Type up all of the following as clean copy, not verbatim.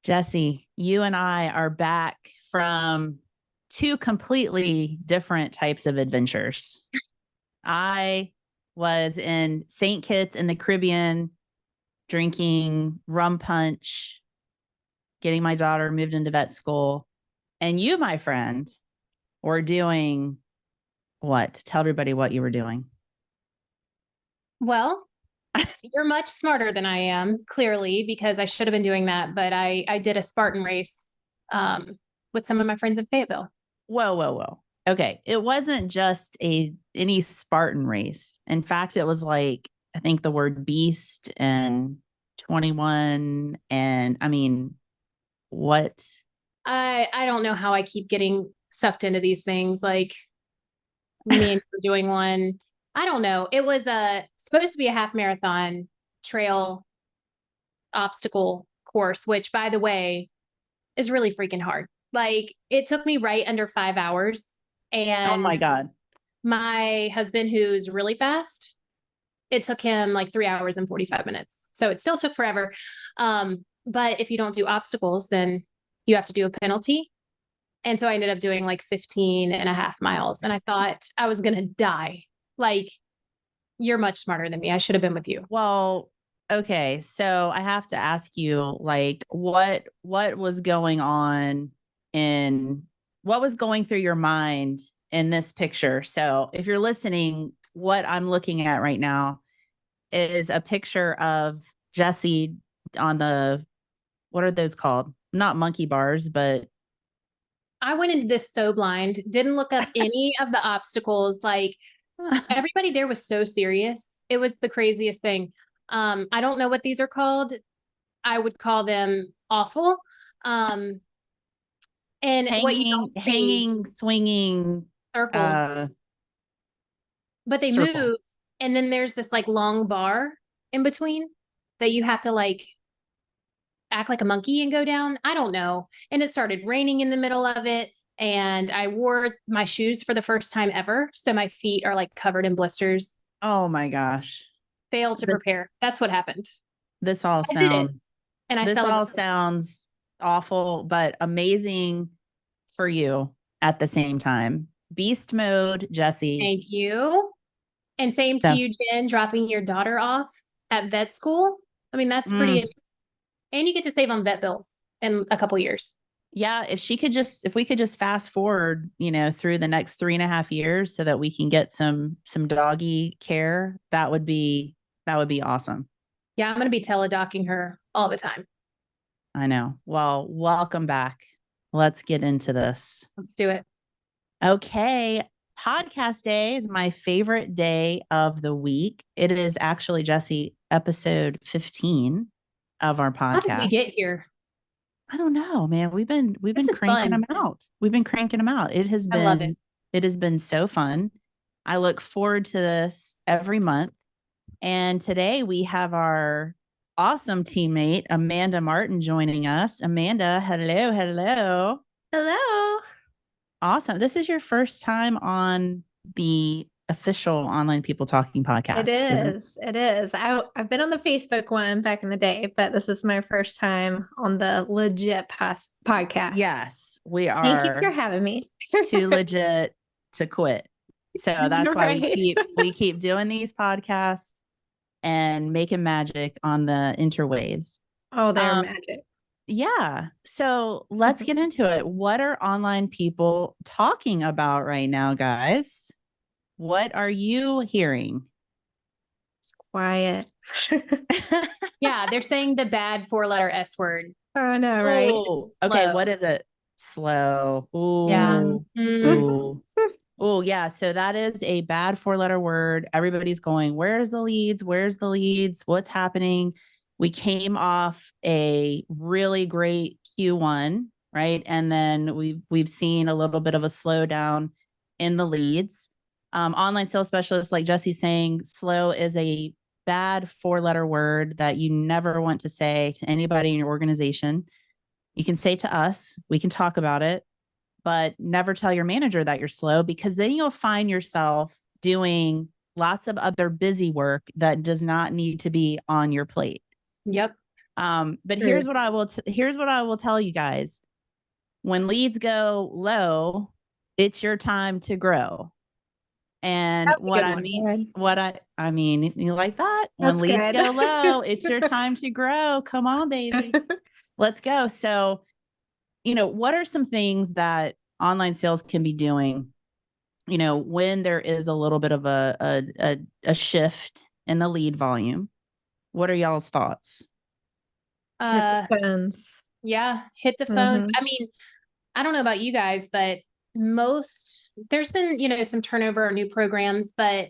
Jessie, you and I are back from two completely different types of adventures. I was in St. Kitts in the Caribbean drinking rum punch, getting my daughter moved into vet school. And you, my friend, were doing what? Tell everybody what you were doing. Well, you're much smarter than I am, clearly, because I should have been doing that. But I did a Spartan race with some of my friends in Fayetteville. Whoa. Okay. It wasn't just any Spartan race. In fact, it was like, I think the word beast and 21. And I mean, what? I don't know how I keep getting sucked into these things. Like me and you were doing one. I don't know. It was supposed to be a half marathon trail obstacle course, which, by the way, is really freaking hard. Like it took me right under 5 hours. Oh And my God. my husband, who's really fast, it took him like 3 hours and 45 minutes. So it still took forever. But if you don't do obstacles, then you have to do a penalty. And so I ended up doing like 15 and a half miles. And I thought I was going to die. Like, you're much smarter than me. I should have been with you. Well, okay. So I have to ask you, like, what was going on what was going through your mind in this picture? So if you're listening, what I'm looking at right now is a picture of Jessie on what are those called? Not monkey bars, but I went into this so blind, didn't look up any of the obstacles. Like, everybody there was so serious. It was the craziest thing. I don't know what these are called. I would call them awful. And what you don't see, hanging, swinging circles, but they circles. move. And then there's this like long bar in between that you have to like act like a monkey and go down. I don't know. And it started raining in the middle of it. And I wore my shoes for the first time ever. So my feet are like covered in blisters. Oh my gosh. Failed to prepare. That's what happened. This all I did it, sounds and I this all celebrated. sounds awful, but amazing for you at the same time. Beast mode, Jessie. Thank you. And same to you, Jen, dropping your daughter off at vet school. I mean, that's pretty. And you get to save on vet bills in a couple years. Yeah, if we could just fast forward, through the next 3.5 years so that we can get some doggy care, that would be awesome. Yeah, I'm going to be teledocking her all the time. I know. Well, welcome back. Let's get into this. Let's do it. Okay. Podcast day is my favorite day of the week. It is actually, Jessie, episode 15 of our podcast. How did we get here? I don't know, man. We've been cranking them out. We've been cranking them out. It has been so fun. I look forward to this every month. And today we have our awesome teammate, Amanda Martin, joining us. Amanda, hello. Hello. Awesome. This is your first time on the official Online People Talking podcast. It is. I've been on the Facebook one back in the day, but this is my first time on the legit podcast. Yes, we are. Thank you for having me. Too legit to quit. So that's why we keep doing these podcasts and making magic on the interwaves. Oh, they're magic. Yeah. So let's get into it. What are online people talking about right now, guys? What are you hearing? It's quiet. Yeah, they're saying the bad 4-letter S word. Oh, no, right? Ooh, okay, what is it? Slow. Ooh. Yeah. Ooh. Oh, yeah. So that is a bad 4-letter word. Everybody's going, where's the leads? What's happening? We came off a really great Q1, right? And then we've seen a little bit of a slowdown in the leads. Online sales specialists, like Jessie's saying, slow is a bad 4-letter word that you never want to say to anybody in your organization. You can say to us, we can talk about it, but never tell your manager that you're slow, because then you'll find yourself doing lots of other busy work that does not need to be on your plate. Yep. But True. here's what I will tell you guys. When leads go low, it's your time to grow. And That's a what good I one. mean, I mean, you like that? When That's leads good. go low, it's your time to grow. Come on, baby. Let's go. So, what are some things that online sales can be doing, when there is a little bit of a shift in the lead volume? What are y'all's thoughts? Hit the phones. Yeah, hit the phones. Mhm. I mean, I don't know about you guys, but there's been, some turnover or new programs, but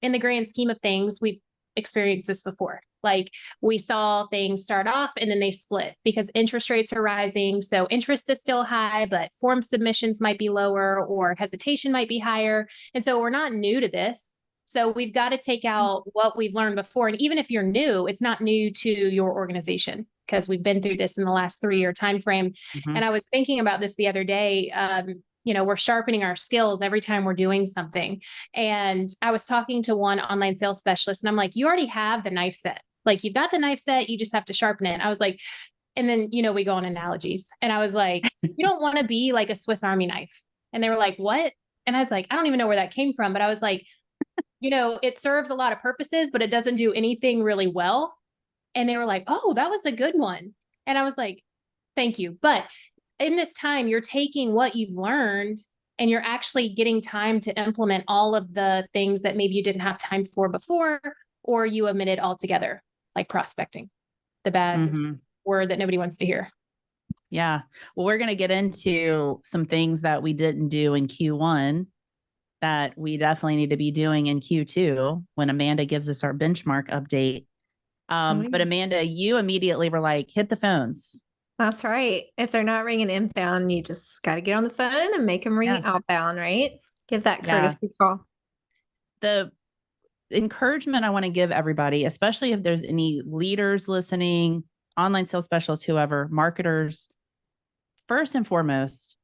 in the grand scheme of things, we've experienced this before. Like we saw things start off and then they split because interest rates are rising. So interest is still high, but form submissions might be lower or hesitation might be higher. And so we're not new to this. So we've got to take out what we've learned before. And even if you're new, it's not new to your organization because we've been through this in the last 3-year time frame. Mhm. And I was thinking about this the other day. We're sharpening our skills every time we're doing something. And I was talking to one online sales specialist and I'm like, you already have the knife set. Like you've got the knife set, you just have to sharpen it. I was like, and then, we go on analogies. And I was like, you don't want to be like a Swiss Army knife. And they were like, what? And I was like, I don't even know where that came from. But I was like, it serves a lot of purposes, but it doesn't do anything really well. And they were like, oh, that was a good one. And I was like, thank you. But in this time, you're taking what you've learned and you're actually getting time to implement all of the things that maybe you didn't have time for before, or you omitted altogether, like prospecting, the bad Mhm. word that nobody wants to hear. Yeah. Well, we're going to get into some things that we didn't do in Q1 that we definitely need to be doing in Q2 when Amanda gives us our benchmark update. But Amanda, you immediately were like, hit the phones. That's right. If they're not ringing inbound, you just got to get on the phone and make them ring outbound, right? Give that courtesy call. The encouragement I want to give everybody, especially if there's any leaders listening, online sales specialists, whoever, marketers, first and foremost,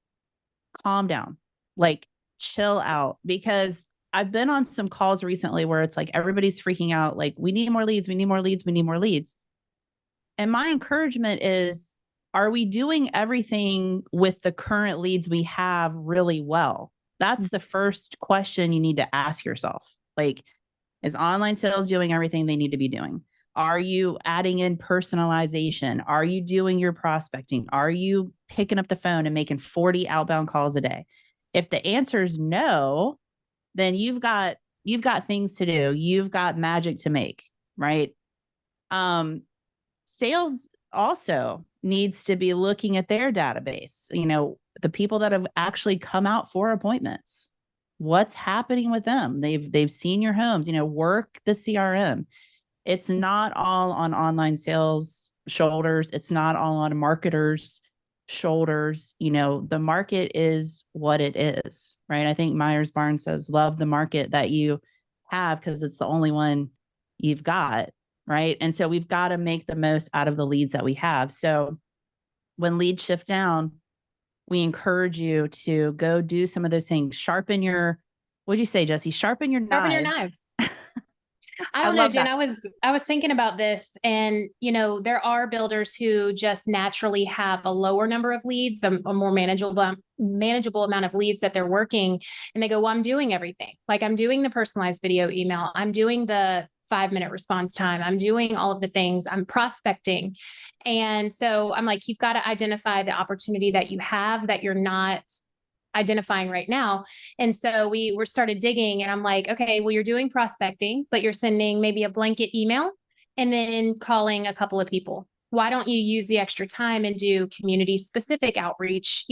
calm down, like chill out, because I've been on some calls recently where it's like everybody's freaking out, like we need more leads, we need more leads, we need more leads. And my encouragement is, are we doing everything with the current leads we have really well? That's the first question you need to ask yourself. Like, is online sales doing everything they need to be doing? Are you adding in personalization? Are you doing your prospecting? Are you picking up the phone and making 40 outbound calls a day? If the answer is no, then you've got things to do. You've got magic to make, right? Sales also needs to be looking at their database, the people that have actually come out for appointments. What's happening with them? They've seen your homes, work the CRM. It's not all on online sales shoulders. It's not all on marketers' shoulders. The market is what it is, right? I think Myers Barnes says, love the market that you have because it's the only one you've got, right? And so we've got to make the most out of the leads that we have. So when leads shift down, we encourage you to go do some of those things. Sharpen your, what'd you say, Jessie? Sharpen your knives. I don't know, Jen. I was thinking about this, and there are builders who just naturally have a lower number of leads, a more manageable amount of leads that they're working, and they go, "Well, I'm doing everything. Like I'm doing the personalized video email, I'm doing the 5-minute response time, I'm doing all of the things, I'm prospecting." And so I'm like, you've got to identify the opportunity that you have that you're not identifying right now. And so we were started digging and I'm like, okay, well, you're doing prospecting, but you're sending maybe a blanket email and then calling a couple of people. Why don't you use the extra time and do community specific outreach?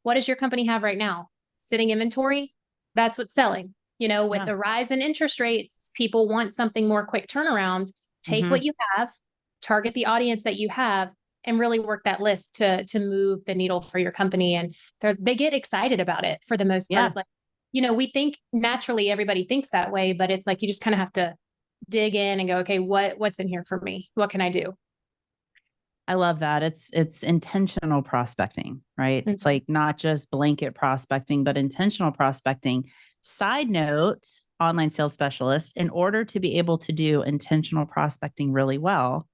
What does your company have right now? Sitting inventory? That's what's selling. With the rise in interest rates, people want something more quick turnaround. Take what you have, target the audience that you have, and really work that list to move the needle for your company. And they get excited about it for the most part. It's like, we think naturally everybody thinks that way, but it's like, you just kind of have to dig in and go, okay, what's in here for me? What can I do? I love that. It's intentional prospecting, right? Mm-hmm. It's like not just blanket prospecting, but intentional prospecting. Side note, online sales specialist, in order to be able to do intentional prospecting really well,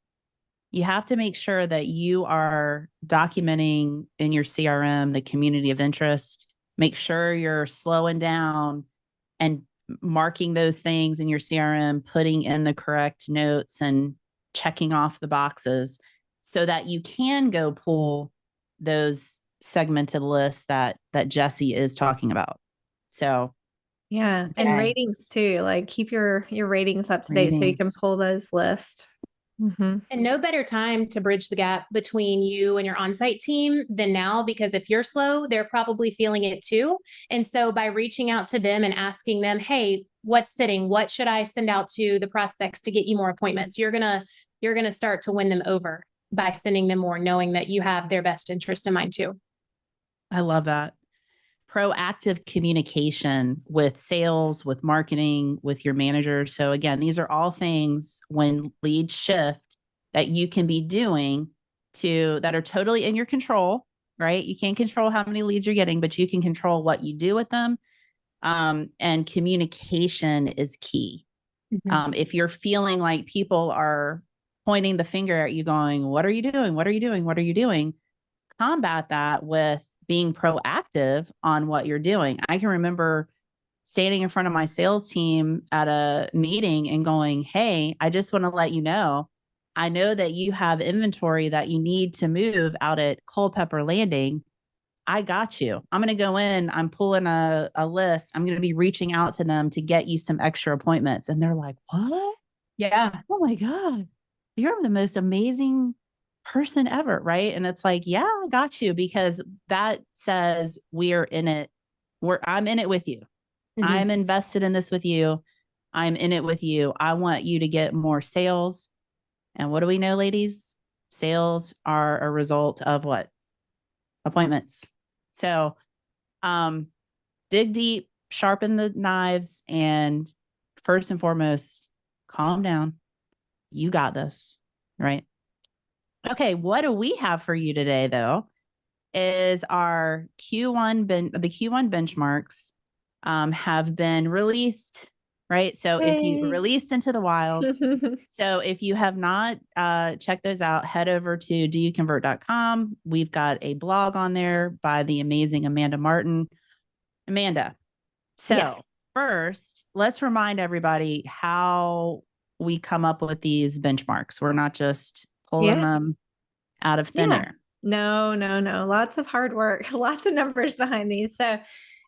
You have to make sure that you are documenting in your CRM the community of interest. Make sure you're slowing down and marking those things in your CRM, putting in the correct notes and checking off the boxes so that you can go pull those segmented lists that Jessie is talking about. So Yeah. And okay. ratings too. Like keep your ratings up to date so you can pull those lists. And no better time to bridge the gap between you and your on-site team than now, because if you're slow, they're probably feeling it too. And so by reaching out to them and asking them, hey, what's sitting? What should I send out to the prospects to get you more appointments? You're gonna start to win them over by sending them more, knowing that you have their best interest in mind too. I love that. Proactive communication with sales, with marketing, with your manager. So again, these are all things when leads shift that you can be doing that are totally in your control, right? You can't control how many leads you're getting, but you can control what you do with them. And communication is key. If you're feeling like people are pointing the finger at you going, what are you doing? What are you doing? What are you doing? Combat that with being proactive on what you're doing. I can remember standing in front of my sales team at a meeting and going, hey, I just want to let you know, I know that you have inventory that you need to move out at Culpeper Landing. I got you. I'm going to go in. I'm pulling a list. I'm going to be reaching out to them to get you some extra appointments. And they're like, what? Yeah. Oh my God. You're the most amazing person ever, right? And it's like, yeah, I got you, because that says we're in it. I'm in it with you. I'm invested in this with you. I'm in it with you. I want you to get more sales. And what do we know, ladies? Sales are a result of what? Appointments. So, dig deep, sharpen the knives, and first and foremost, calm down. You got this, right? Okay, what do we have for you today, though, is our Q1, the Q1 benchmarks have been released, right? So if you released into the wild, so if you have not checked those out, head over to doyouconvert.com. We've got a blog on there by the amazing Amanda Martin. Amanda, so first, let's remind everybody how we come up with these benchmarks. We're not just pulling them out of thin air. No. Lots of hard work, lots of numbers behind these. So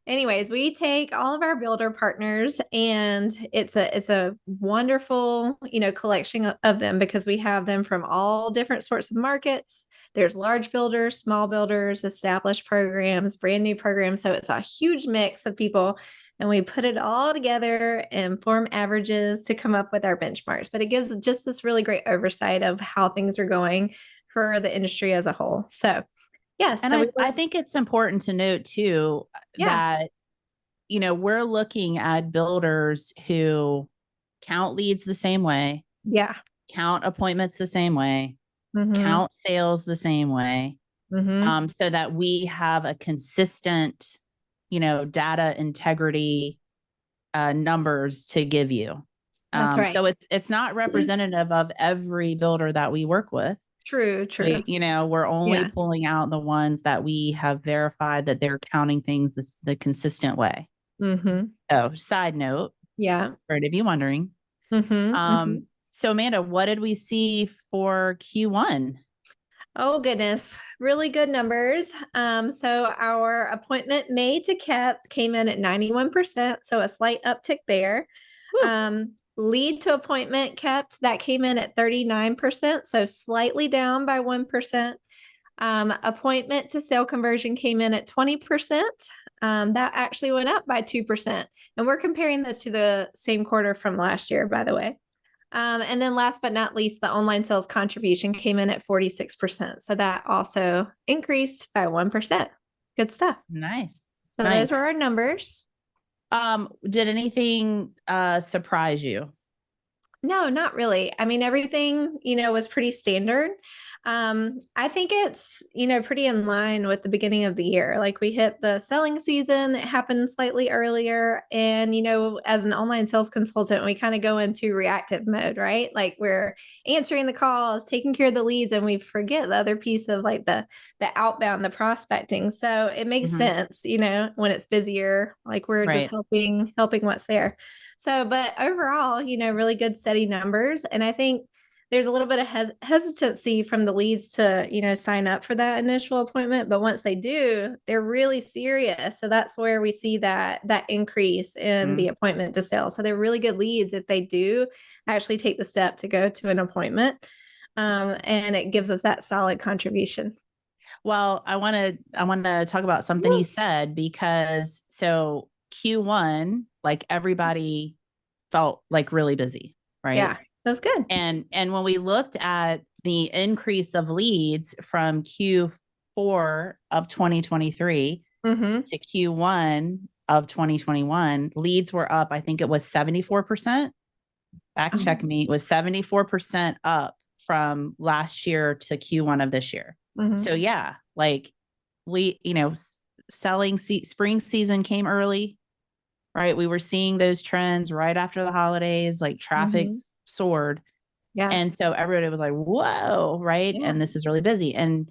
anyways, we take all of our builder partners, and it's a wonderful, collection of them, because we have them from all different sorts of markets. There's large builders, small builders, established programs, brand new programs. So it's a huge mix of people. And we put it all together and form averages to come up with our benchmarks. But it gives just this really great oversight of how things are going for the industry as a whole. So, yes. And I think it's important to note too that, we're looking at builders who count leads the same way. Yeah. Count appointments the same way. Count sales the same way. So that we have a consistent, data integrity numbers to give you. That's right. So it's not representative of every builder that we work with. True. We're only pulling out the ones that we have verified that they're counting things the consistent way. So side note. For any of you wondering. So Amanda, what did we see for Q1? Oh, goodness. Really good numbers. So our appointment made to kept came in at 91%. So a slight uptick there. Lead to appointment kept, that came in at 39%. So slightly down by 1%. Appointment to sale conversion came in at 20%. That actually went up by 2%. And we're comparing this to the same quarter from last year, by the way. And then last but not least, the online sales contribution came in at 46%. So that also increased by 1%. Good stuff. Nice. So those were our numbers. Did anything surprise you? No, not really. I mean, everything, was pretty standard. I think it's, pretty in line with the beginning of the year. Like we hit the selling season, it happened slightly earlier. And, as an online sales consultant, we kind of go into reactive mode, right? Like we're answering the calls, taking care of the leads, and we forget the other piece of like the outbound, the prospecting. So it makes sense, when it's busier, like we're just Right. helping what's there. So, but overall, really good steady numbers. And I think there's a little bit of hesitancy from the leads to, sign up for that initial appointment. But once they do, they're really serious. So that's where we see that increase in the appointment to sale. So they're really good leads if they do actually take the step to go to an appointment. And it gives us that solid contribution. Well, I want to talk about something you said, because so Q1, like everybody felt like really busy, right? Yeah, that's good. And when we looked at the increase of leads from Q4 of 2023 to Q1 of 2021, leads were up. I think it was 74%. Fact check me. It was 74% up from last year to Q1 of this year. So yeah, like selling spring season came early, right? We were seeing those trends right after the holidays, like traffic soared. Yeah. And so everybody was like, whoa, right? Yeah. And this is really busy. And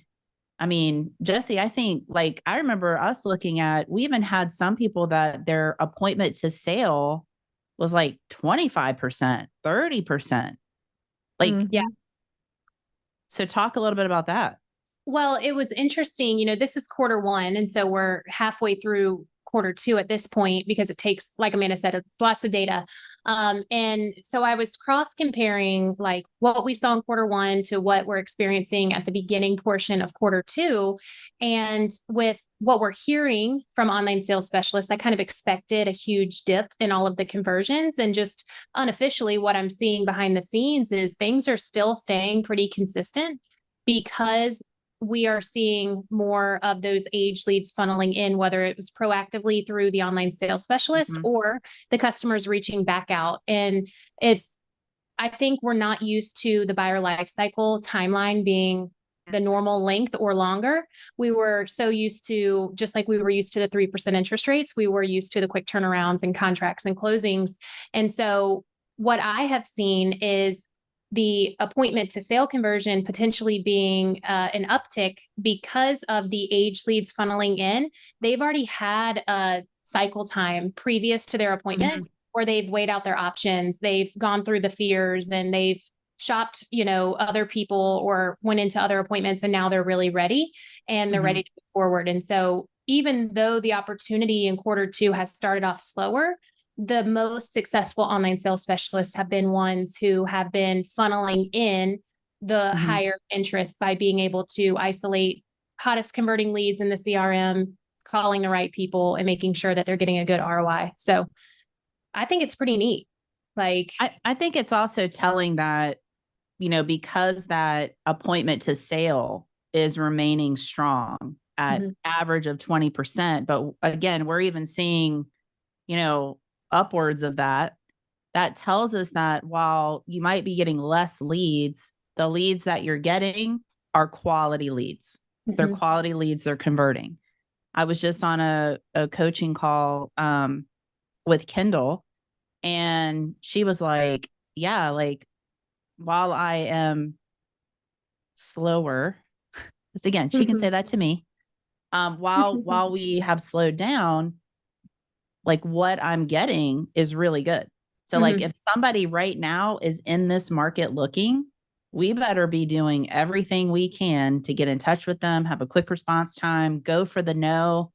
I mean, Jessie, I think like I remember us looking at, we even had some people that their appointment to sale was like 25%, 30%. Like, Yeah. So talk a little bit about that. Well, it was interesting. This is quarter 1. And so we're halfway through quarter 2 at this point, because it takes, like Amanda said, it's lots of data. And so I was cross comparing like what we saw in quarter 1 to what we're experiencing at the beginning portion of quarter 2. And with what we're hearing from online sales specialists, I kind of expected a huge dip in all of the conversions. And just unofficially, what I'm seeing behind the scenes is things are still staying pretty consistent, because we are seeing more of those age leads funneling in, whether it was proactively through the online sales specialist or the customers reaching back out. And I think we're not used to the buyer life cycle timeline being the normal length or longer. We were so used to, just like we were used to the 3% interest rates, we were used to the quick turnarounds and contracts and closings. And so what I have seen is the appointment to sale conversion potentially being an uptick because of the age leads funneling in. They've already had a cycle time previous to their appointment, or they've weighed out their options. They've gone through the fears and they've shopped, other people or went into other appointments, and now they're really ready and they're ready to move forward. And so even though the opportunity in quarter 2 has started off slower, the most successful online sales specialists have been ones who have been funneling in the higher interest by being able to isolate hottest converting leads in the CRM, calling the right people, and making sure that they're getting a good ROI. So I think it's pretty neat. Like, I think it's also telling that, because that appointment to sale is remaining strong at average of 20%. But again, we're even seeing, upwards of that. That tells us that while you might be getting less leads, the leads that you're getting are quality leads. They're quality leads. They're converting. I was just on a coaching call with Kendall, and she was like, yeah, like while I am slower, again, she can say that to me. While we have slowed down, like what I'm getting is really good. So like if somebody right now is in this market looking, we better be doing everything we can to get in touch with them, have a quick response time, go for the no,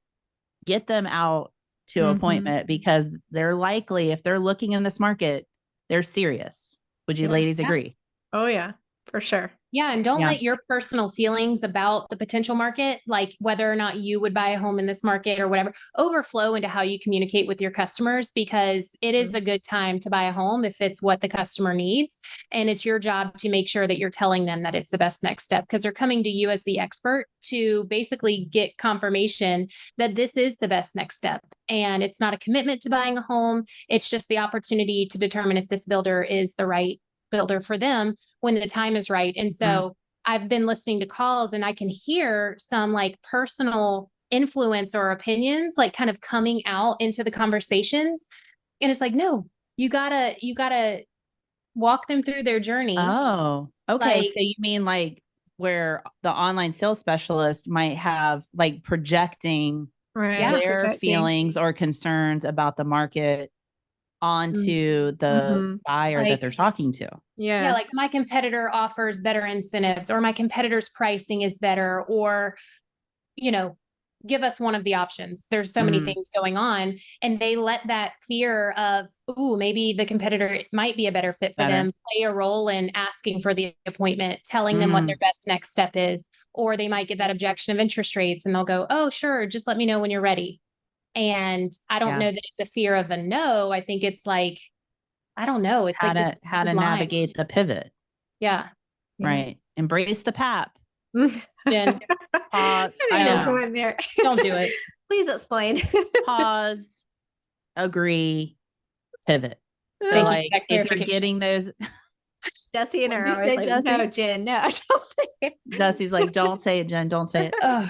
get them out to appointment, because they're likely, if they're looking in this market, they're serious. Would you ladies agree? Oh yeah, for sure. Yeah. And don't let your personal feelings about the potential market, like whether or not you would buy a home in this market or whatever, overflow into how you communicate with your customers, because it is a good time to buy a home if it's what the customer needs. And it's your job to make sure that you're telling them that it's the best next step, because they're coming to you as the expert to basically get confirmation that this is the best next step. And it's not a commitment to buying a home. It's just the opportunity to determine if this builder is the right builder for them when the time is right. And so I've been listening to calls and I can hear some like personal influence or opinions like kind of coming out into the conversations. And it's like, no, you gotta walk them through their journey. Oh, okay. Like, So you mean like where the online sales specialist might have like projecting Right. their Projecting. feelings or concerns about the market onto the buyer that Like- they're talking to. yeah, like my competitor offers better incentives, or my competitor's pricing is better, or, you know, give us one of the options. There's so many things going on, and they let that fear of, ooh, maybe the competitor might be a better fit for them, play a role in asking for the appointment, telling them what their best next step is. Or they might get that objection of interest rates and they'll go, oh, sure, just let me know when you're ready. And I don't know that it's a fear of a no. I think it's like, I don't know. It's how like to how to navigate the pivot. Yeah. Right. Embrace the PAP. Jen, Pause. I know. Go in there. Don't do it. Please explain. Pause. Agree. Pivot. So Thank you like for that if you're clarification. getting those, Jesse and I What'd are you always say, like, no, Jessie? Jen, no, don't say it. Jesse's like, don't say it, Jen, don't say it. Ugh.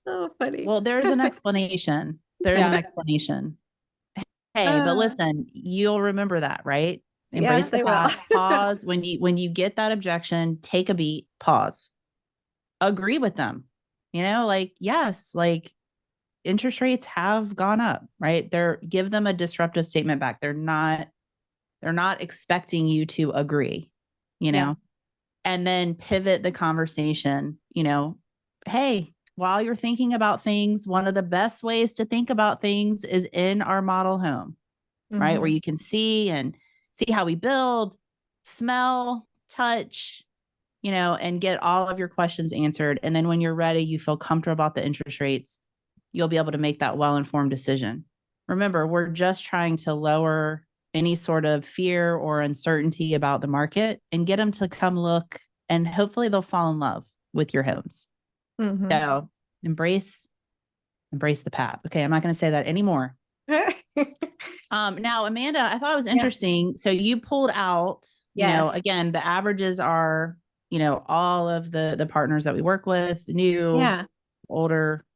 Oh, funny. Well, there's an explanation. There's an Yeah. explanation. Hey, but listen, you'll remember that, right? Embrace Yes, the they will. PAP. Pause when you get that objection, take a beat, pause. Agree with them. You know, like, yes, like interest rates have gone up, right? Give them a disruptive statement back. They're not expecting you to agree, you know, Yeah. and then pivot the conversation, you know, hey, while you're thinking about things, one of the best ways to think about things is in our model home, right? Where you can see how we build, smell, touch, you know, and get all of your questions answered. And then when you're ready, you feel comfortable about the interest rates, you'll be able to make that well-informed decision. Remember, we're just trying to lower any sort of fear or uncertainty about the market and get them to come look, and hopefully they'll fall in love with your homes. So embrace the PAP. Okay, I'm not going to say that anymore. Now, Amanda, I thought it was interesting. So you pulled out, you know, Yes. again, the averages are, you know, all of the partners that we work with, new, older,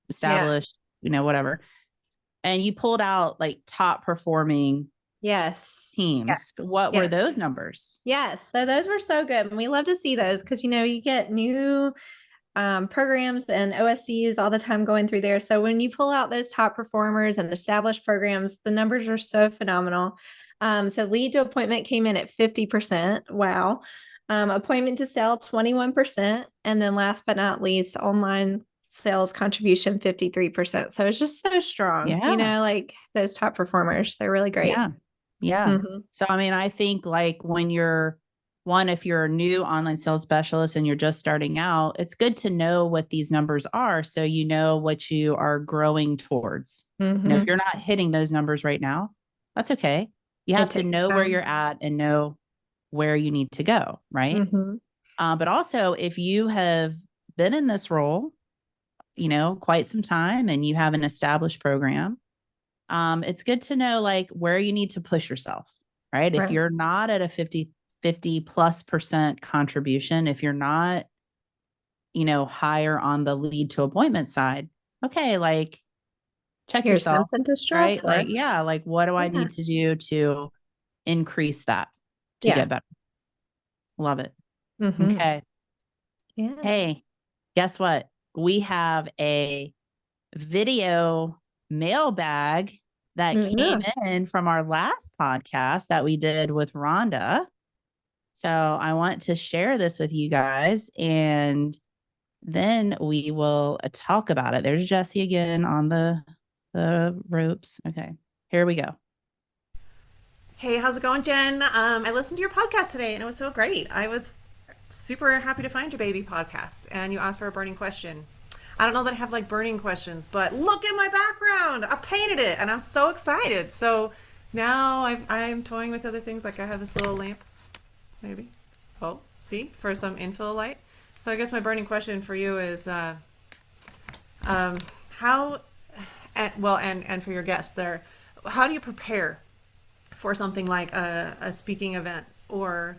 established, you know, whatever. And you pulled out like top performing teams. Yes. What were those numbers? Yes. So those were so good. And we love to see those because, you know, you get new programs and OSCs all the time going through there. So when you pull out those top performers and established programs, the numbers are so phenomenal. So lead to appointment came in at 50%. Wow. Appointment to sell 21%. And then last but not least, online sales contribution 53%. So it's just so strong. You know, like those top performers, they're really great. Yeah. So I mean, I think like when if you're a new online sales specialist and you're just starting out, it's good to know what these numbers are so you know what you are growing towards. You know, if you're not hitting those numbers right now, that's okay. You have to know where you're at and know where you need to go, right? But also, if you have been in this role, you know, quite some time and you have an established program, it's good to know like where you need to push yourself, right? If you're not at a 50+% contribution, if you're not, you know, higher on the lead to appointment side, okay, like check yourself, right? Like, like what do I need to do to increase that to get better? Love it. Okay. Hey, guess what? We have a video mailbag that came in from our last podcast that we did with Rhonda. So I want to share this with you guys and then we will talk about it. There's Jessie again on the ropes. Okay, here we go. Hey, how's it going, Jen? I listened to your podcast today and it was so great. I was super happy to find your baby podcast and you asked for a burning question. I don't know that I have like burning questions, but look at my background. I painted it and I'm so excited. So now I'm toying with other things. Like I have this little lamp, maybe. Oh, see, for some infill light. So I guess my burning question for you is how, and for your guests there, how do you prepare for something like a speaking event or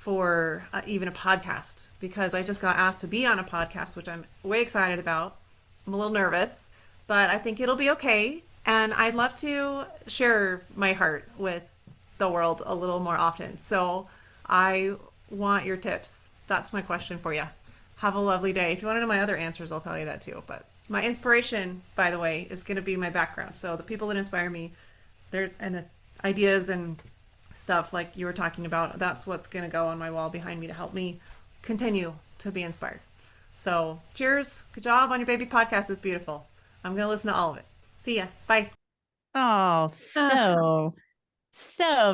for even a podcast, because I just got asked to be on a podcast, which I'm way excited about. I'm a little nervous, but I think it'll be okay. And I'd love to share my heart with the world a little more often. So I want your tips. That's my question for you. Have a lovely day. If you want to know my other answers, I'll tell you that too. But my inspiration, by the way, is going to be my background. So the people that inspire me, and the ideas and stuff like you were talking about, that's what's going to go on my wall behind me to help me continue to be inspired. So cheers. Good job on your baby podcast. It's beautiful. I'm going to listen to all of it. See ya. Bye. Oh, so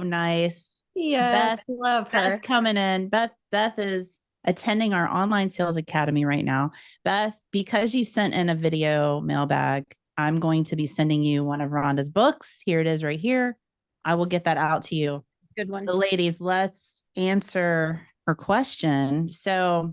nice. Yes, love her. Beth coming in. Beth is attending our online sales academy right now. Beth, because you sent in a video mailbag, I'm going to be sending you one of Rhonda's books. Here it is right here. I will get that out to you. Good one. The ladies, let's answer her question. So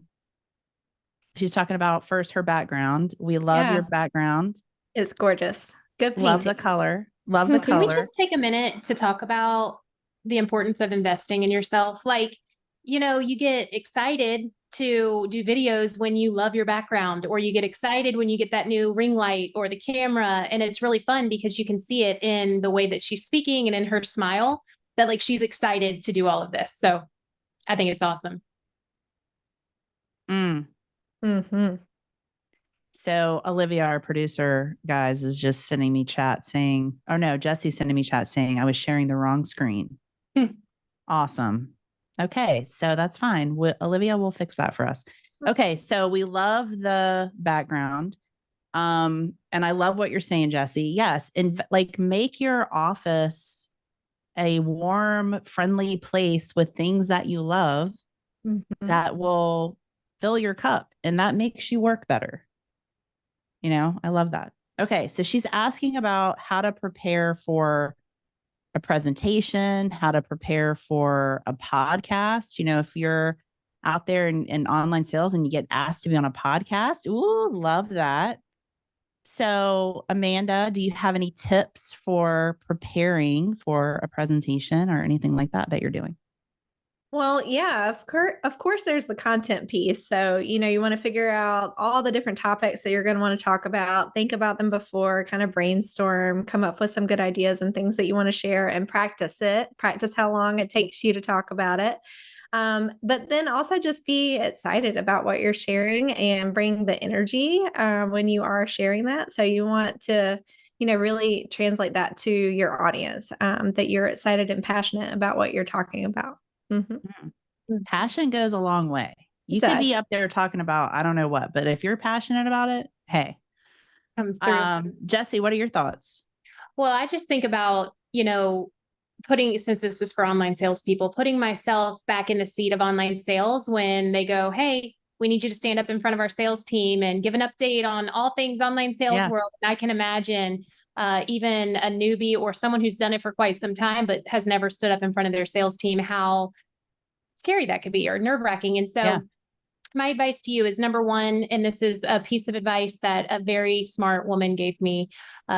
she's talking about first her background. We love your background. It's gorgeous. Good painting. Love the color. Love the Can color. we just take a minute to talk about the importance of investing in yourself? Like, you get excited to do videos when you love your background, or you get excited when you get that new ring light or the camera. And it's really fun because you can see it in the way that she's speaking and in her smile that like she's excited to do all of this. So I think it's awesome. Mm-hmm. So Olivia, our producer, guys, is just sending me chat saying, oh no, Jessie's sending me chat saying I was sharing the wrong screen. Awesome. Okay, so that's fine. Olivia will fix that for us. Okay, so we love the background. And I love what you're saying, Jessie. Yes, and like make your office a warm, friendly place with things that you love that will fill your cup, and that makes you work better. I love that. Okay, so she's asking about how to prepare for a presentation, how to prepare for a podcast. If you're out there in online sales and you get asked to be on a podcast, ooh, love that. So Amanda, do you have any tips for preparing for a presentation or anything like that you're doing? Well, yeah, of course, there's the content piece. So, you want to figure out all the different topics that you're going to want to talk about, think about them before, kind of brainstorm, come up with some good ideas and things that you want to share, and practice how long it takes you to talk about it. But then also just be excited about what you're sharing and bring the energy when you are sharing that. So you want to really translate that to your audience, that you're excited and passionate about what you're talking about. Passion goes a long way. You could be up there talking about, I don't know what, but if you're passionate about it, hey. Comes through. Jessie, what are your thoughts? Well, I just think about, since this is for online salespeople, putting myself back in the seat of online sales when they go, hey, we need you to stand up in front of our sales team and give an update on all things online sales world. And I can imagine even a newbie or someone who's done it for quite some time, but has never stood up in front of their sales team, how scary that could be, or nerve-wracking. And so my advice to you is, number one, and this is a piece of advice that a very smart woman gave me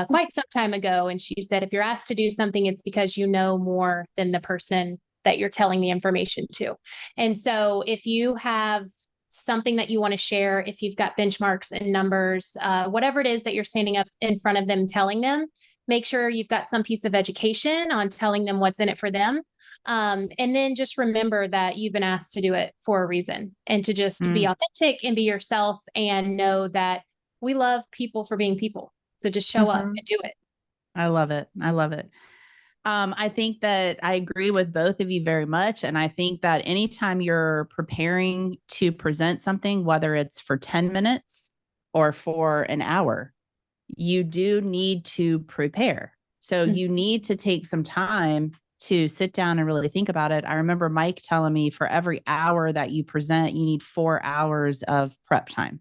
quite some time ago. And she said, if you're asked to do something, it's because you know more than the person that you're telling the information to. And so if you have something that you want to share, if you've got benchmarks and numbers, whatever it is that you're standing up in front of them, telling them, make sure you've got some piece of education on telling them what's in it for them. And then just remember that you've been asked to do it for a reason, and to just be authentic and be yourself, and know that we love people for being people. So just show up and do it. I love it. I love it. I think that I agree with both of you very much. And I think that anytime you're preparing to present something, whether it's for 10 minutes or for an hour, you do need to prepare. So you need to take some time to sit down and really think about it. I remember Mike telling me for every hour that you present, you need 4 hours of prep time.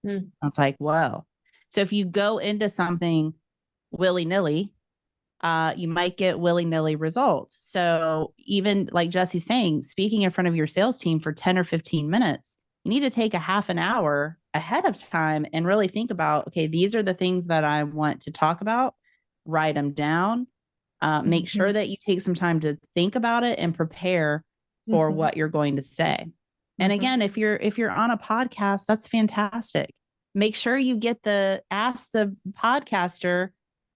I was like, whoa. So if you go into something willy-nilly, you might get willy-nilly results. So even like Jessie's saying, speaking in front of your sales team for 10 or 15 minutes, you need to take a half an hour ahead of time and really think about, okay, these are the things that I want to talk about, write them down, make sure that you take some time to think about it and prepare. for Mhm. what you're going to say. And Mhm. again, if you're on a podcast, that's fantastic. Make sure you ask the podcaster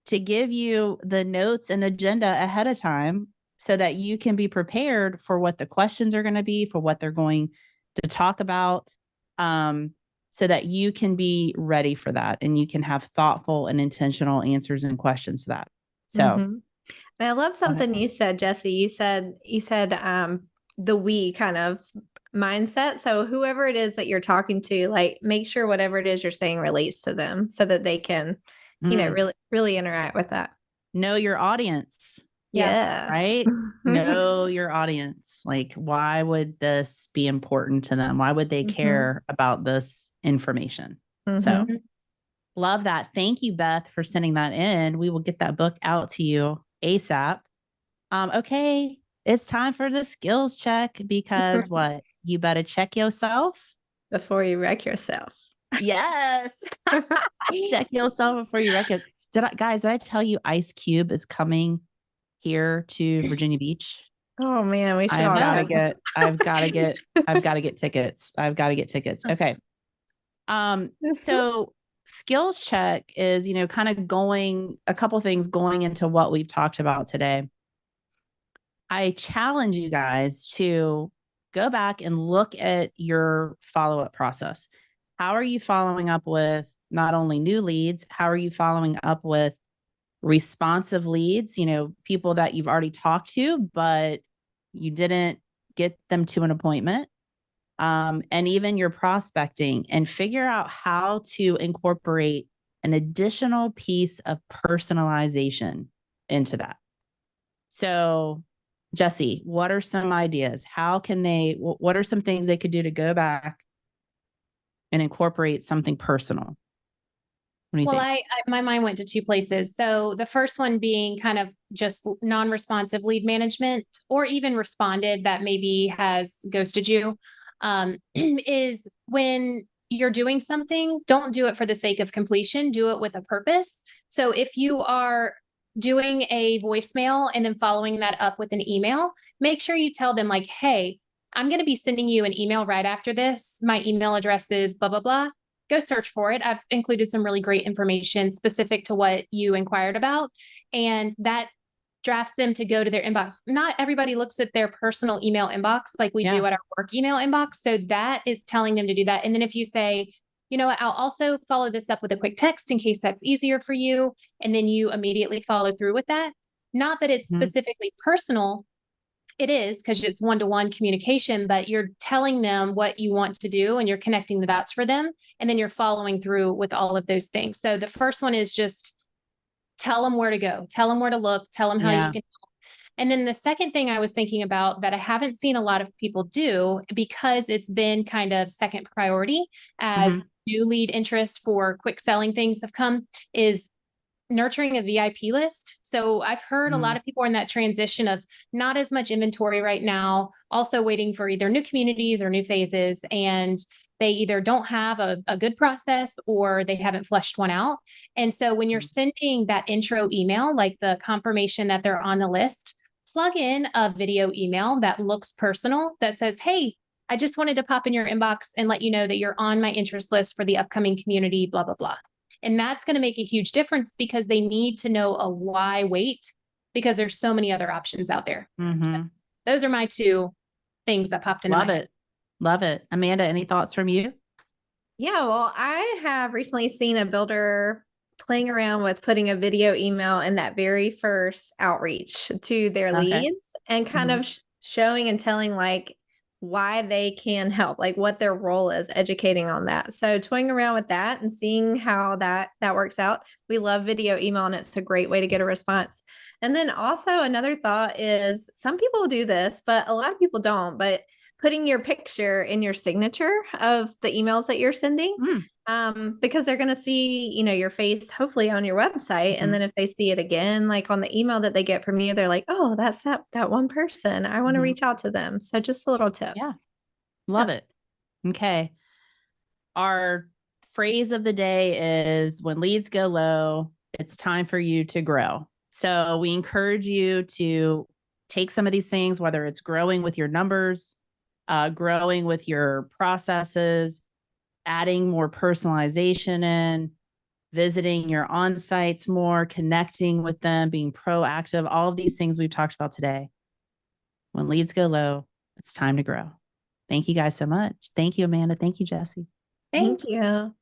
to give you the notes and agenda ahead of time so that you can be prepared for what the questions are going to be, for what they're going to talk about, so that you can be ready for that and you can have thoughtful and intentional answers and questions to that. So, Mhm. And I love go ahead. something you said, Jessie. You said the we kind of mindset. So whoever it is that you're talking to, like make sure whatever it is you're saying relates to them so that they can, Mm. really interact with that. Know your audience, Yeah. right? Know your audience. Like, why would this be important to them? Why would they Mhm. care about this information? So, Mhm. love that. Thank you, Beth, for sending that in. We will get that book out to you ASAP. Okay, it's time for the skills check because what? You better check yourself. Before you wreck yourself. Yes. Check yourself before you wreck it. Did I tell you Ice Cube is coming here to Virginia Beach? Oh man, we should I've all got to go. get tickets. I've got to get tickets. Okay. So skills check is, kind of a couple things going into what we've talked about today. I challenge you guys to go back and look at your follow-up process. How are you following up with not only new leads? How are you following up with responsive leads? People that you've already talked to, but you didn't get them to an appointment. And even your prospecting, and figure out how to incorporate an additional piece of personalization into that. So, Jessie, what are some ideas? What are some things they could do to go back and incorporate something personal? What do you Well, think? my mind went to two places. So the first one being kind of just non-responsive lead management, or even responded that maybe has ghosted you, is when you're doing something, don't do it for the sake of completion, do it with a purpose. So if you are doing a voicemail and then following that up with an email, make sure you tell them like, hey, I'm going to be sending you an email right after this. My email address is blah, blah, blah. Go search for it. I've included some really great information specific to what you inquired about. And that drafts them to go to their inbox. Not everybody looks at their personal email inbox like we do at our work email inbox. So that is telling them to do that. And then if you say, you know what, I'll also follow this up with a quick text in case that's easier for you. And then you immediately follow through with that. Not that it's specifically personal. It is, because it's one-to-one communication, but you're telling them what you want to do and you're connecting the dots for them. And then you're following through with all of those things. So the first one is just tell them where to go, tell them where to look, tell them how you can help. And then the second thing I was thinking about that I haven't seen a lot of people do, because it's been kind of second priority as new lead interest for quick selling things have come, is nurturing a VIP list. So I've heard a lot of people in that transition of not as much inventory right now, also waiting for either new communities or new phases. And they either don't have a good process or they haven't fleshed one out. And so when you're sending that intro email, like the confirmation that they're on the list, plug in a video email that looks personal that says, hey, I just wanted to pop in your inbox and let you know that you're on my interest list for the upcoming community, blah, blah, blah. And that's going to make a huge difference because they need to know a why wait, because there's so many other options out there. So those are my two things that popped into my head. Love it. Amanda, any thoughts from you? Yeah, well, I have recently seen a builder playing around with putting a video email in that very first outreach to their leads, and kind of showing and telling like why they can help, like what their role is, educating on that. So toying around with that and seeing how that works out. We love video email, and it's a great way to get a response. And then also another thought is, some people do this, but a lot of people don't, but putting your picture in your signature of the emails that you're sending, because they're going to see, your face hopefully on your website. And then if they see it again, like on the email that they get from you, they're like, oh, that's that one person. I want to reach out to them. So just a little tip. Yeah. Love it. Okay. Our phrase of the day is, when leads go low, it's time for you to grow. So we encourage you to take some of these things, whether it's growing with your numbers, growing with your processes, adding more personalization in, visiting your on-sites more, connecting with them, being proactive, all of these things we've talked about today. When leads go low, it's time to grow. Thank you guys so much. Thank you, Amanda. Thank you, Jessie. Thank Thanks. you.